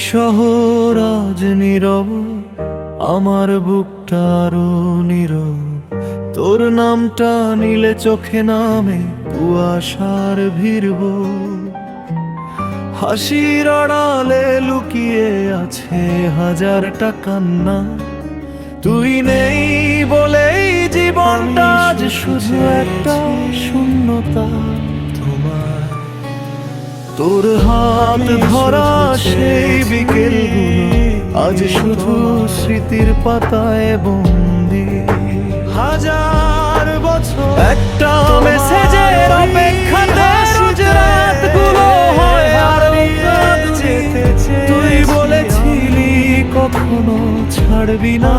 শহর আজ নীরব, আমার বুকটা আরো নীরব। তোর নামটা নিলে চোখে নামে কুয়াশার ভিড়ব। হাসির আড়ালে লুকিয়ে আছে হাজারটা কান্না। তুই নেই বলেই জীবনটা আজ শুধু একটা শূন্যতা। তোর হাত ধরা সেই বিকেলগুলো আজ শুধু স্মৃতির পাতায় বন্দি। হাজার বছর একটা মেসেজের অপেক্ষাতে রোজ রাতগুলো হয় আর যেতে। তুই বলেছিলি কখনো ছাড়বি না,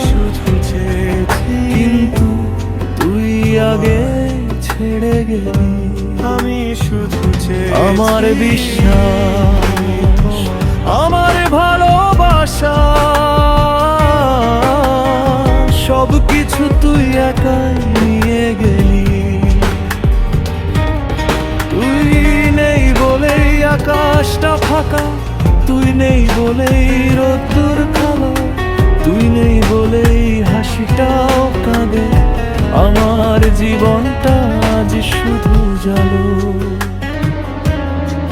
শুধু চেয়েছি, কিন্তু তুই আগে ছেড়ে গেলি। আমি শুধু আমার বিশ্বাস, আমার ভালোবাসা, সব কিছু তুই একাই নিয়ে গেলি। তুই নেই বলেই আকাশটা ফাঁকা, তুই নেই বলেই রোদ্দুর খালা, তুই নেই বলেই হাসিটাও কাঁদে। আমার জীবনটা আজ শুধু জালো।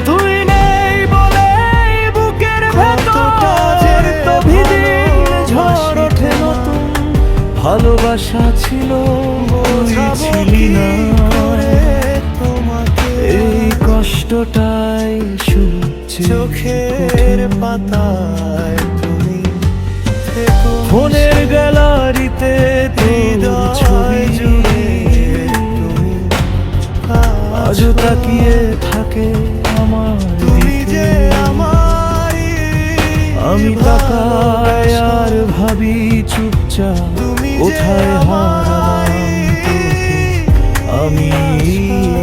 তুই নেই বলেই বুকের ভেতর তভিদিন ঝড় ওঠে নতুন। ভালোবাসা ছিল ছিলি না, এই কষ্টটাই চোখের পাতায়। তুমি ফোনের গ্যালারিতে তোর ছবি জুড়ে আজও তাকিয়ে থাকে আমার দিকে। আমি তাকাই আর ভাবি চুপচাপ, কোথায় হারালাম তোকে আমি জীবনে।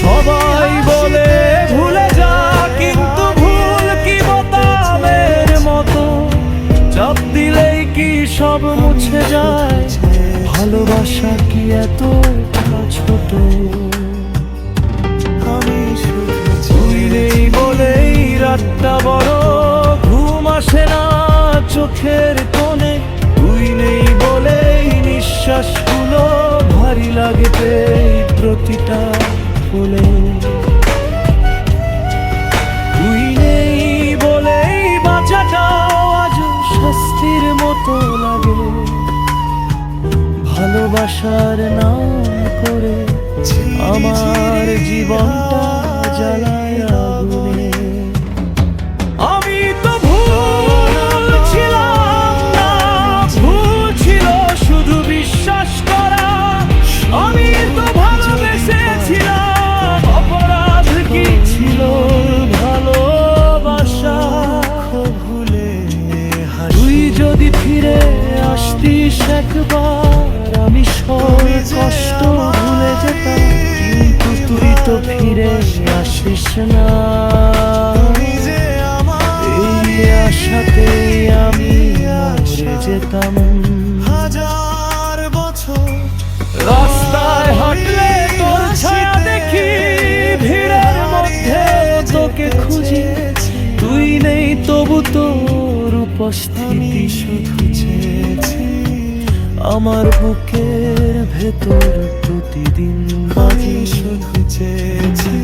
সবাই বলে ভুলে যা, কিন্তু ভুল কি বোতামের মতো, চাপ দিলেই কি সব মুছে যায়। ভালোবাসা কি এত ছোট? তুই নেই বলেই রাতটা বড়, ঘুম আসে না চোখের কোণে। তুই নেই বলেই নিঃশ্বাসগুলো ভারী লাগে প্রতিটা ফুলে। তুই নেই বলেই বাঁচাটাও আজ শাস্তির মতো লাগে। ভালোবাসার নাম করে আমার জীবনটা জ্বালায় আগুনে। আমি তো ভুল ছিলাম না, ভুল ছিল শুধু বিশ্বাস করা। আমি তো ভালোবেসেছিলাম, অপরাধ কি ছিল ভালোবাসা ভুলে। তুই যদি ফিরে আসতিস একবার, আমি সব কষ্ট ভুলে যেতাম, কিন্তু তুই তো ফিরে আসিস না। এই আশাতে আমি মরে যেতাম। হাজার বছর রাস্তায় হাঁটলে তোর ছায়া দেখি, ভিড়ের মধ্যে তোকে খুঁজি। তুই নেই তবু তোর উপস্থিতি শুধু চেয়েছি। আমার বুকের ভেতর প্রতিদিন বাজে শুধু চেয়েছি।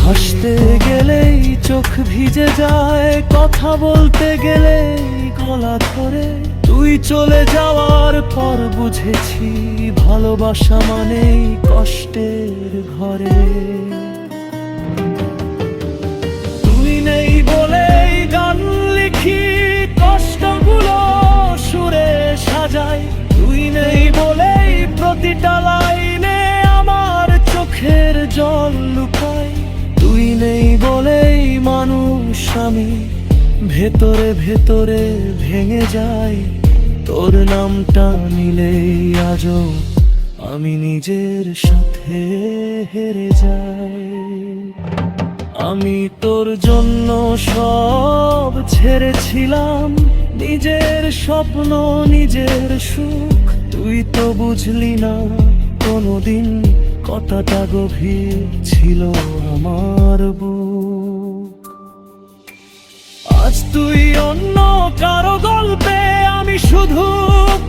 হাসতে গেলেই চোখ ভিজে যায়, কথা বলতে গেলেই গলা ধরে। তুই চলে যাওয়ার পর বুঝেছি ভালোবাসা মানেই কষ্টের ঘরে। তুই নেই বলেই গান লিখি, কষ্টগুলো সুরে সাজাই। তুই নেই বলেই প্রতিটা লাইনে আমার চোখের জল লুকাই। তুই নেই বলেই মানুষ আমি ভেতরে ভেতরে ভেঙে যাই। তোর নামটা নিলেই আজও আমি নিজের সাথে হেরে যাই। আমি তোর জন্য সব ছেড়েছিলাম, নিজের স্বপ্ন নিজের সুখ। তুই তো বুঝলি না কোনোদিন কতটা গভীর ছিল আমার বুক। আজ তুই অন্য কারো গল্পে, আমি শুধু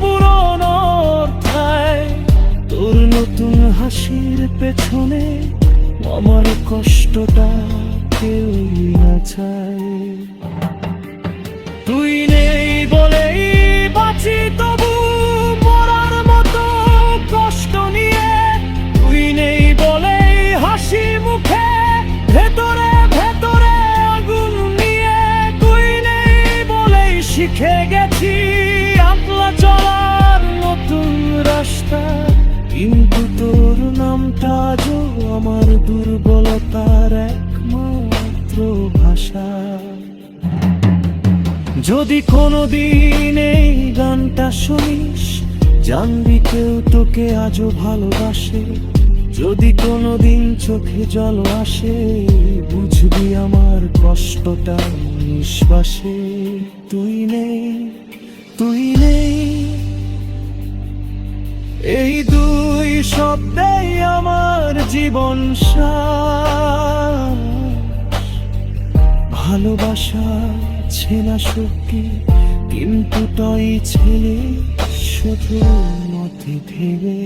পুরনো অধ্যায়। তোর নতুন হাসির পেছনে আমার কষ্টটা কেউই না চায়। তুই নেই বলেই বাঁচি তবু মরার মতো কষ্ট নিয়ে। তুই নেই বলেই হাসি মুখে ভেতরে ভেতরে আগুন নিয়ে। তুই নেই বলেই শিখে গেছি একলা চলার নতুন রাস্তা। কিন্তু তোর নামটা আজও আমার দুর্বলতার একমাত্র ভাষা। যদি কোনোদিন এই গানটা শুনিস, জানবি কেউ তোকে আজও ভালোবাসে। যদি কোনোদিন চোখে জল আসে, বুঝবি আমার কষ্টটা নিঃশ্বাসে। তুই নেই, তুই নেই, এই দুই শব্দেই আমার জীবন শ্বাস। ভালোবাসা ছেনা শক্তি, কিন্তু তাই ছেলে শুধু মতে ভেবে।